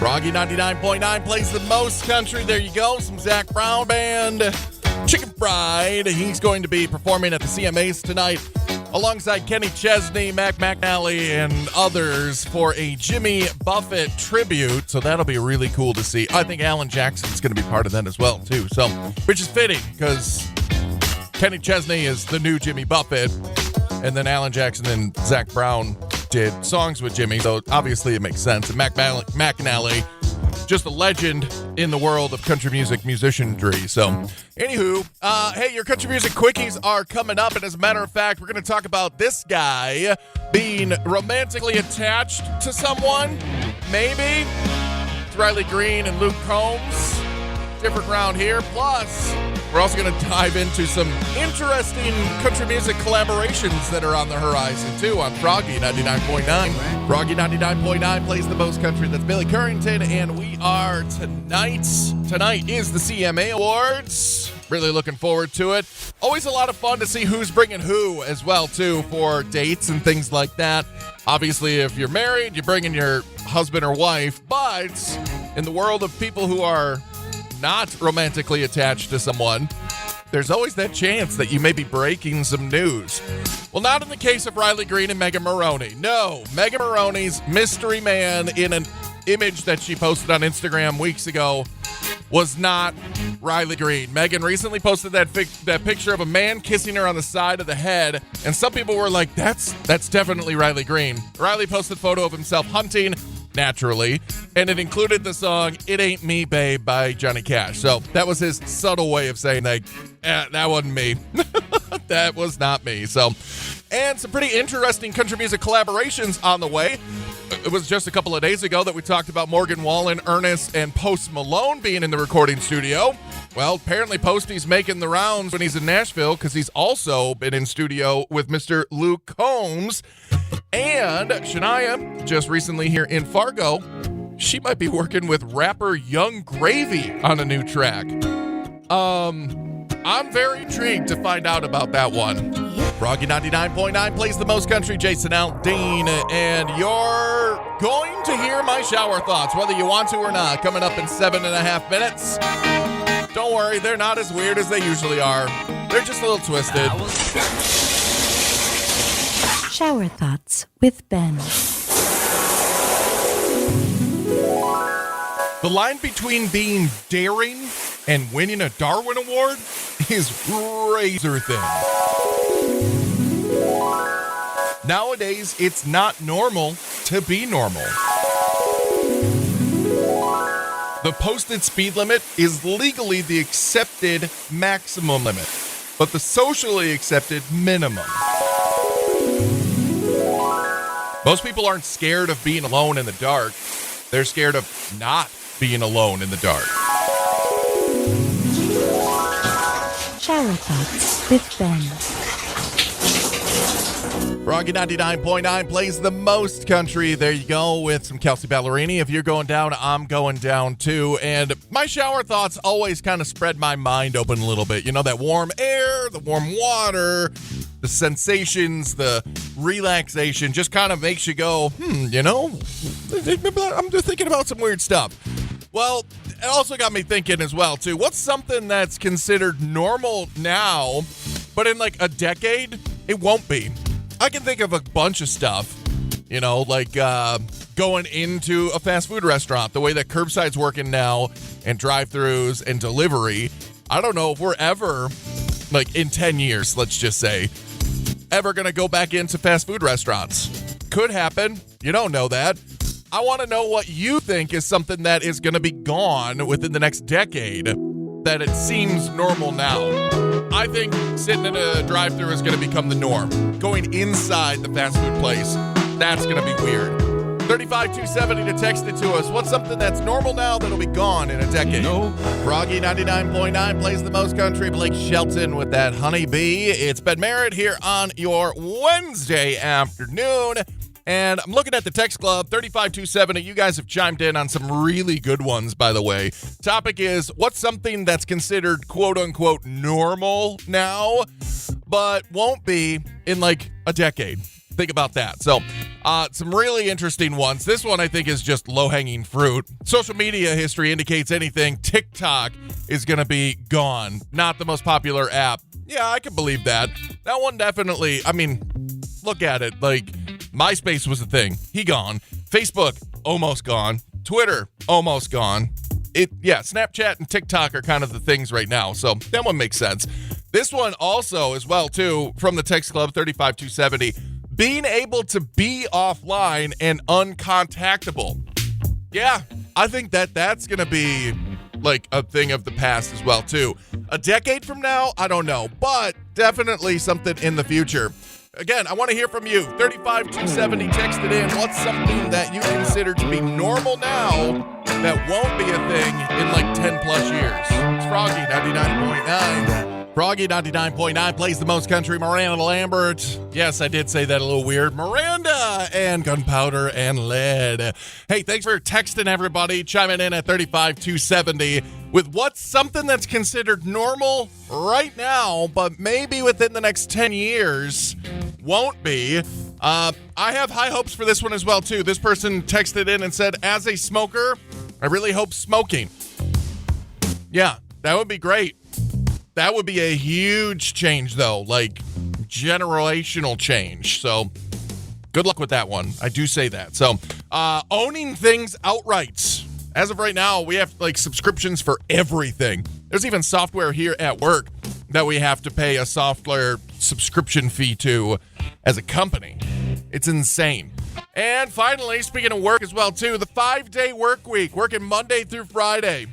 Froggy 99.9 plays the most country. There you go. Some Zach Brown Band. Chicken Fried. He's going to be performing at the CMAs tonight alongside Kenny Chesney, Mac McNally, and others for a Jimmy Buffett tribute. So that'll be really cool to see. I think Alan Jackson's going to be part of that as well, too. So, which is fitting because Kenny Chesney is the new Jimmy Buffett, and then Alan Jackson and Zach Brown did songs with Jimmy, so obviously it makes sense. And Mac McNally, just a legend in the world of country music musicianry. So, anywho, hey, your country music quickies are coming up, and as a matter of fact, we're going to talk about this guy being romantically attached to someone, maybe. It's Riley Green and Luke Combs. Different round here. Plus, we're also going to dive into some interesting country music collaborations that are on the horizon, too, on Froggy 99.9. Froggy 99.9 plays the most country. That's Billy Currington, and we are tonight. Tonight is the CMA Awards. Really looking forward to it. Always a lot of fun to see who's bringing who as well, too, for dates and things like that. Obviously, if you're married, you're bringing your husband or wife, but in the world of people who are not romantically attached to someone, there's always that chance that you may be breaking some news. Well, not in the case of Riley Green and Megan Moroney. No, Megan Moroney's mystery man in an image that she posted on Instagram weeks ago was not Riley Green. Megan recently posted that picture of a man kissing her on the side of the head, and some people were like, that's definitely Riley Green. Riley posted a photo of himself hunting, naturally, and it included the song It Ain't Me Babe by Johnny Cash. So that was his subtle way of saying that wasn't me. That was not me. So, and some pretty interesting country music collaborations on the way. It was just a couple of days ago that we talked about Morgan Wallen, Ernest, and Post Malone being in the recording studio. Well, apparently Posty's making the rounds when he's in Nashville because he's also been in studio with Mr. Luke Combs. And Shania, just recently here in Fargo, she might be working with rapper Young Gravy on a new track. I'm very intrigued to find out about that one. Froggy 99.9 plays the most country. Jason Aldean, and you're going to hear my shower thoughts, whether you want to or not, coming up in 7.5 minutes. Don't worry, they're not as weird as they usually are. They're just a little twisted. Shower Thoughts with Ben. The line between being daring and winning a Darwin Award is razor thin. Nowadays, it's not normal to be normal. The posted speed limit is legally the accepted maximum limit, but the socially accepted minimum. Most people aren't scared of being alone in the dark. They're scared of not being alone in the dark. Shower Thoughts with Ben. Froggy 99.9 plays the most country. There you go with some Kelsey Ballerini. If you're going down, I'm going down too. And my shower thoughts always kind of spread my mind open a little bit. You know, that warm air, the warm water, the sensations, the relaxation just kind of makes you go, I'm just thinking about some weird stuff. Well, it also got me thinking as well, too. What's something that's considered normal now, but in like a decade, it won't be? I can think of a bunch of stuff, like going into a fast food restaurant, the way that curbside's working now, and drive-thrus and delivery. I don't know if we're ever, like in 10 years, let's just say, ever going to go back into fast food restaurants. Could happen. You don't know that. I want to know what you think is something that is going to be gone within the next decade, that it seems normal now. I think sitting in a drive-thru is going to become the norm. Going inside the fast food place, that's going to be weird. 35270 to text it to us. What's something that's normal now that'll be gone in a decade? Froggy 99.9 plays the most country. Blake Shelton with that Honeybee. It's Ben Merritt here on your Wednesday afternoon. And I'm looking at the text club, 35270. You guys have chimed in on some really good ones, by the way. Topic is, what's something that's considered quote-unquote normal now, but won't be in like a decade? Think about that. So, some really interesting ones. This one I think is just low-hanging fruit. Social media history indicates anything. TikTok is going to be gone. Not the most popular app. Yeah, I can believe that. That one definitely, I mean, look at it. Like, MySpace was a thing. He gone. Facebook, almost gone. Twitter, almost gone. Snapchat and TikTok are kind of the things right now. So that one makes sense. This one also as well, too, from the Text Club 35270. Being able to be offline and uncontactable. Yeah, I think that's going to be like a thing of the past as well, too. A decade from now, I don't know, but definitely something in the future. Again, I want to hear from you. 35270, text it in. What's something that you consider to be normal now that won't be a thing in like 10 plus years? It's Froggy 99.9. Froggy 99.9 plays the most country. Miranda Lambert. Yes, I did say that a little weird. Miranda and Gunpowder and Lead. Hey, thanks for texting, everybody. Chiming in at 35270 with what's something that's considered normal right now, but maybe within the next 10 years won't be. I have high hopes for this one as well, too. This person texted in and said, as a smoker, I really hope smoking. Yeah, that would be great. That would be a huge change, though, like generational change. So good luck with that one. I do say that. So owning things outright. As of right now, we have like subscriptions for everything. There's even software here at work that we have to pay a software subscription fee to as a company. It's insane. And finally, speaking of work as well, too, the 5-day work week, working Monday through Friday.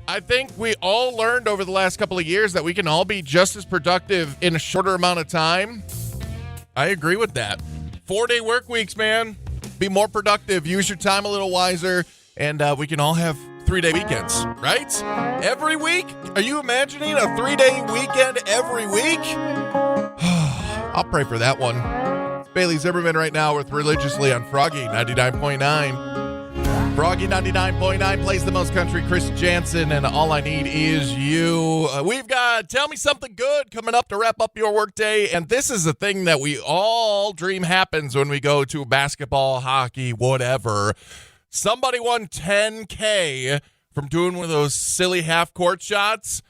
I think we all learned over the last couple of years that we can all be just as productive in a shorter amount of time. I agree with that. 4-day work weeks, man. Be more productive. Use your time a little wiser. And we can all have 3-day weekends, right? Every week? Are you imagining a 3-day weekend every week? I'll pray for that one. It's Bailey Zimmerman right now with Religiously on Froggy 99.9. Froggy 99.9 plays the most country. Chris Jansen and All I Need Is You. We've got Tell Me Something Good coming up to wrap up your workday. And this is a thing that we all dream happens when we go to basketball, hockey, whatever. Somebody won $10K from doing one of those silly half-court shots.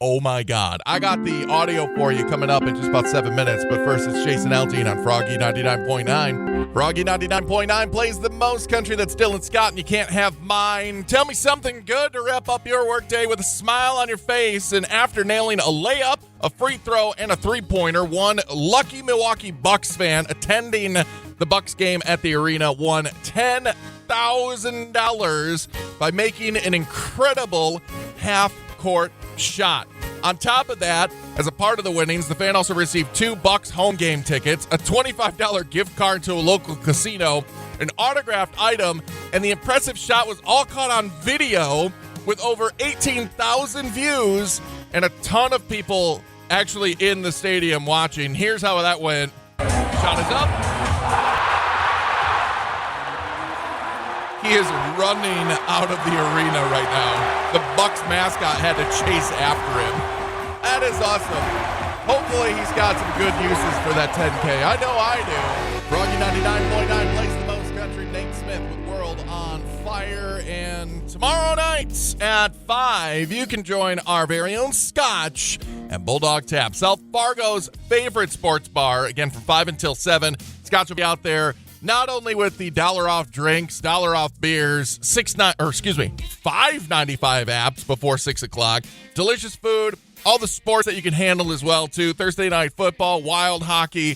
Oh, my God. I got the audio for you coming up in just about 7 minutes. But first, it's Jason Aldean on Froggy 99.9. Froggy 99.9 plays the most country. That's Dylan Scott, and you can't have mine. Tell me something good to wrap up your workday with a smile on your face. And after nailing a layup, a free throw, and a three-pointer, one lucky Milwaukee Bucks fan attending the Bucks game at the arena won $10,000 by making an incredible half-court shot. On top of that, as a part of the winnings, the fan also received 2 Bucks home game tickets, a $25 gift card to a local casino, an autographed item, and the impressive shot was all caught on video with over 18,000 views and a ton of people actually in the stadium watching. Here's how that went. Shot is up. He is running out of the arena right now. The Bucks mascot had to chase after him. That is awesome. Hopefully he's got some good uses for that $10K. I know I do. Froggy 99.9 plays the most country. Nate Smith with World on Fire. And tomorrow night at 5, you can join our very own Scotch and Bulldog Tap, South Fargo's favorite sports bar. Again, from 5 until 7. Scotch will be out there. Not only with the $1 off drinks, $1 off beers, $5.95 apps before 6 o'clock, delicious food, all the sports that you can handle as well, too. Thursday night football, wild hockey.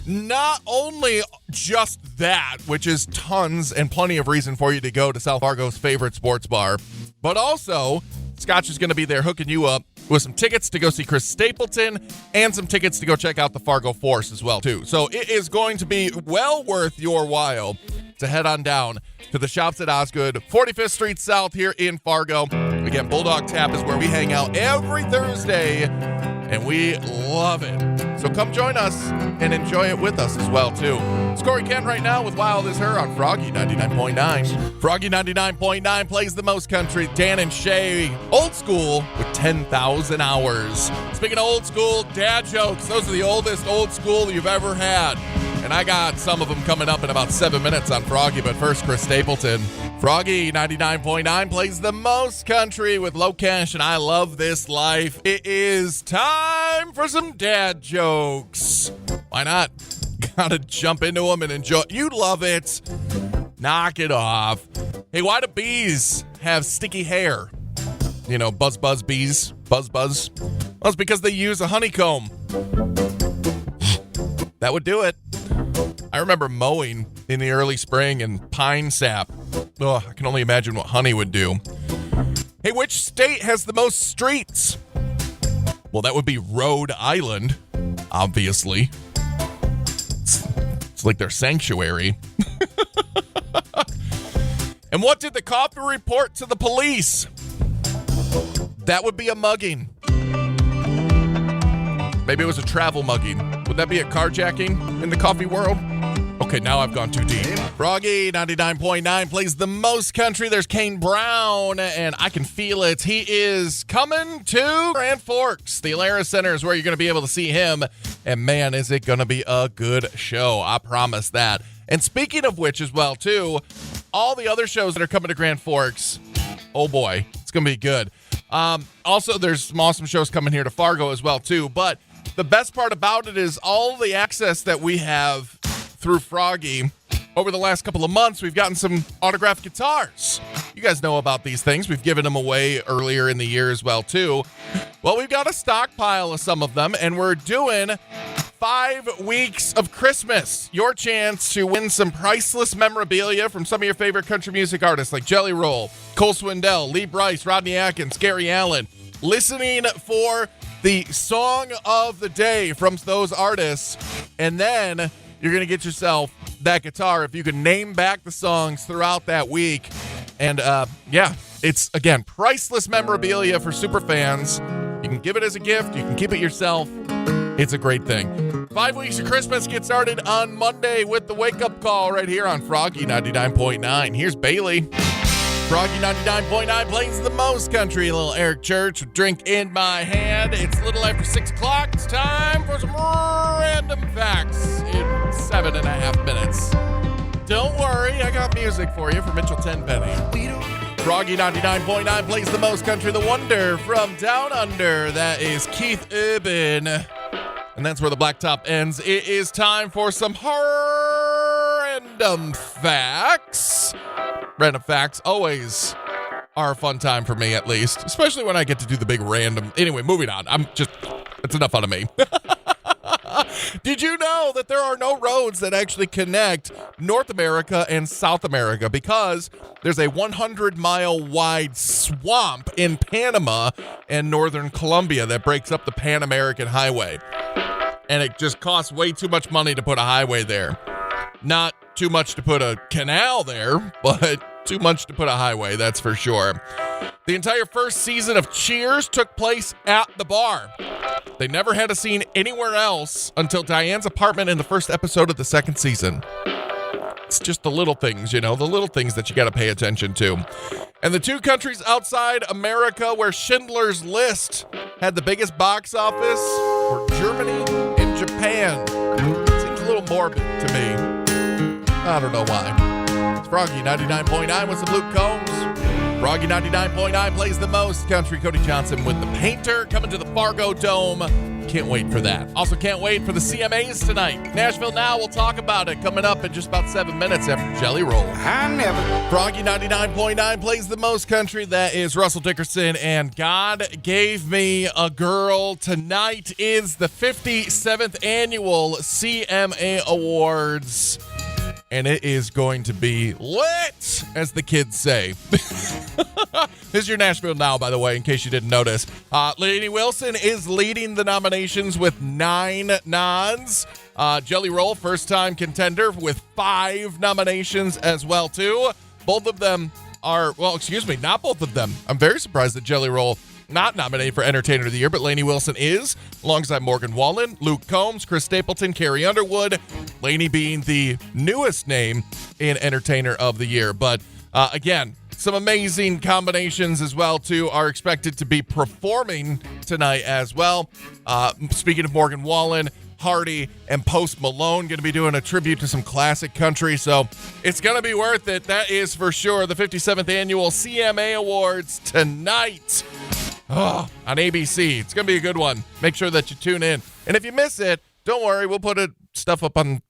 Not only just that, which is tons and plenty of reason for you to go to South Fargo's favorite sports bar, but also Scotch is going to be there hooking you up with some tickets to go see Chris Stapleton and some tickets to go check out the Fargo Force as well, too. So it is going to be well worth your while to head on down to the Shops at Osgood, 45th Street South here in Fargo. Again, Bulldog Tap is where we hang out every Thursday, and we love it. So come join us and enjoy it with us as well, too. It's Corey Kent right now with Wild Is Her on Froggy 99.9. Froggy 99.9 plays the most country. Dan and Shay, old school with 10,000 hours. Speaking of old school, dad jokes. Those are the oldest old school you've ever had. And I got some of them coming up in about 7 minutes on Froggy. But first, Chris Stapleton. Froggy 99.9 plays the most country with Low Cash, and I love this life. It is time for some dad jokes. Why not? Gotta jump into them and enjoy. You love it. Knock it off. Hey, why do bees have sticky hair? You know, buzz bees. Buzz. Well, it's because they use a honeycomb. That would do it. I remember mowing in the early spring and pine sap. Oh, I can only imagine what honey would do. Hey, which state has the most streets? Well, that would be Rhode Island, obviously. It's like their sanctuary. And what did the cop report to the police? That would be a mugging. Maybe it was a travel mugging. Would that be a carjacking in the coffee world? Okay, now I've gone too deep. Froggy 99.9 plays the most country. There's Kane Brown, and I can feel it. He is coming to Grand Forks. The Alara Center is where you're going to be able to see him. And man, is it going to be a good show. I promise that. And speaking of which as well, too, all the other shows that are coming to Grand Forks, oh boy, it's going to be good. Also, there's some awesome shows coming here to Fargo as well, too. But the best part about it is all the access that we have through Froggy. Over the last couple of months, we've gotten some autographed guitars. You guys know about these things. We've given them away earlier in the year as well, too. Well, we've got a stockpile of some of them, and we're doing 5 weeks of Christmas. Your chance to win some priceless memorabilia from some of your favorite country music artists like Jelly Roll, Cole Swindell, Lee Brice, Rodney Atkins, Gary Allen. Listening for the song of the day from those artists, and then you're going to get yourself that guitar if you can name back the songs throughout that week. And it's, again, priceless memorabilia for super fans. You can give it as a gift. You can keep it yourself. It's a great thing. 5 weeks of Christmas get started on Monday with the wake-up call right here on Froggy 99.9. Here's Bailey. Froggy 99.9 plays the most country. A little Eric Church with Drink in My Hand. It's a little after 6 o'clock. It's time for some random facts in 7.5 minutes. Don't worry, I got music for you from Mitchell Tenpenny. Froggy 99.9 plays the most country. The wonder from down under. That is Keith Urban. And that's where the blacktop ends. It is time for some random facts. Random facts always are a fun time for me, at least, especially when I get to do the big random. Anyway, moving on. It's enough out of me. Did you know that there are no roads that actually connect North America and South America because there's a 100-mile wide swamp in Panama and northern Colombia that breaks up the Pan American Highway? And it just costs way too much money to put a highway there. Not too much to put a canal there, but too much to put a highway, that's for sure. The entire first season of Cheers took place at the bar. They never had a scene anywhere else until Diane's apartment in the first episode of the second season. It's just the little things, the little things that you got to pay attention to. And the 2 countries outside America where Schindler's List had the biggest box office were Germany and Japan. Seems a little morbid to me. I don't know why. It's Froggy 99.9 with some Luke Combs. Froggy 99.9 plays the most country. Cody Johnson with The Painter coming to the Fargo Dome. Can't wait for that. Also can't wait for the CMAs tonight. Nashville Now, we'll talk about it coming up in just about 7 minutes after Jelly Roll. Froggy 99.9 plays the most country. That is Russell Dickerson and God Gave Me a Girl. Tonight is the 57th annual CMA Awards. And it is going to be lit, as the kids say. This is your Nashville Now, by the way, in case you didn't notice. Lainey Wilson is leading the nominations with 9 nods. Jelly Roll, first-time contender with 5 nominations as well, too. Both of them are, not both of them. I'm very surprised that Jelly Roll not nominated for Entertainer of the Year, but Lainey Wilson is, alongside Morgan Wallen, Luke Combs, Chris Stapleton, Carrie Underwood, Lainey being the newest name in Entertainer of the Year. But again, some amazing combinations as well, too, are expected to be performing tonight as well. Speaking of Morgan Wallen, Hardy and Post Malone going to be doing a tribute to some classic country. So it's going to be worth it. That is for sure. The 57th annual CMA Awards tonight on ABC. It's going to be a good one. Make sure that you tune in. And if you miss it, don't worry. We'll put stuff up on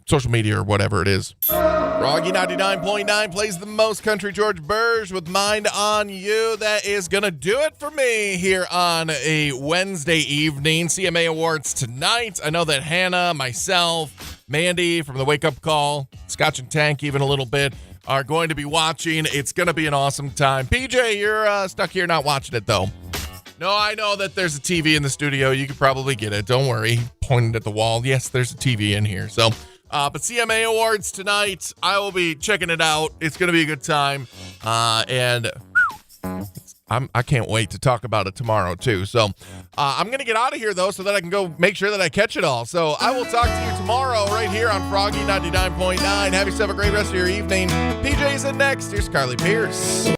social media or whatever it is. Froggy 99.9 plays the most country. George Burge with Mind on You. That is going to do it for me here on a Wednesday evening. CMA Awards tonight. I know that Hannah, myself, Mandy from the Wake Up Call, Scotch and Tank even a little bit, are going to be watching. It's going to be an awesome time. PJ, you're stuck here not watching it, though. No, I know that there's a TV in the studio. You could probably get it. Don't worry. Pointed at the wall. Yes, there's a TV in here. So, but CMA Awards tonight, I will be checking it out. It's going to be a good time. And I can't wait to talk about it tomorrow, too. So, I'm going to get out of here, though, so that I can go make sure that I catch it all. So, I will talk to you tomorrow right here on Froggy 99.9. Have yourself a great rest of your evening. PJ's in next. Here's Carly Pierce.